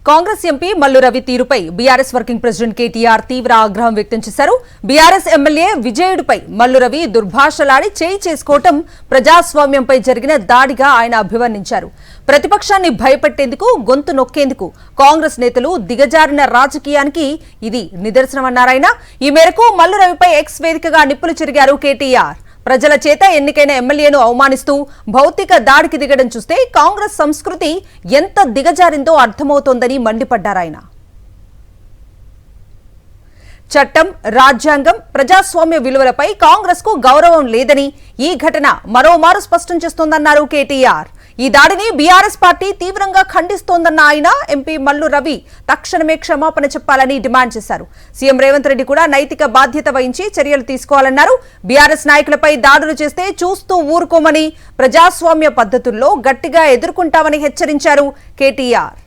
Congress MP Mallu Ravi తీరుపై BRS working president KTR తీవ్ర ఆగ్రహం వ్యక్తం చేశారు. బీఆర్ఎస్ ఎమ్మెల్యే విజయుడిపై మల్లు రవి దుర్భాషలాడి చేయి చేసుకోవటం ప్రజాస్వామ్యంపై జరిగిన దాడిగా ఆయన అభివర్ణించారు. ప్రతిపక్షాన్ని భయపెట్టేందుకు, గొంతు నొక్కేందుకు కాంగ్రెస్ నేతలు దిగజారిన రాజకీయానికి ఇది నిదర్శనమన్నారాయన. ఈ మేరకు మల్లు రవిపై ఎక్స్ వేదికగా నిప్పులు చెరిగారు కేటీఆర్. ప్రజల చేత ఎన్నికైన ఎమ్మెల్యేను అవమానిస్తూ భౌతిక దాడికి దిగడం చూస్తే కాంగ్రెస్ సంస్కృతి ఎంత దిగజారిందో అర్థమవుతోందని మండిపడ్డారాయన. చట్టం, రాజ్యాంగం, ప్రజాస్వామ్య విలువలపై కాంగ్రెస్ కు గౌరవం లేదని ఈ ఘటన మరోమారు స్పష్టం చేస్తోందన్నారు కేటీఆర్. ఈ దాడిని బీఆర్ఎస్ పార్టీ తీవ్రంగా ఖండిస్తోందన్న ఆయన ఎంపీ మల్లు రవి తక్షణమే క్షమాపణ చెప్పాలని డిమాండ్ చేశారు. సీఎం రేవంత్ రెడ్డి కూడా నైతిక బాధ్యత వహించి చర్యలు తీసుకోవాలన్నారు. బీఆర్ఎస్ నాయకులపై దాడులు చేస్తే చూస్తూ ఊరుకోమని, ప్రజాస్వామ్య పద్ధతుల్లో గట్టిగా ఎదుర్కొంటామని హెచ్చరించారు కేటీఆర్.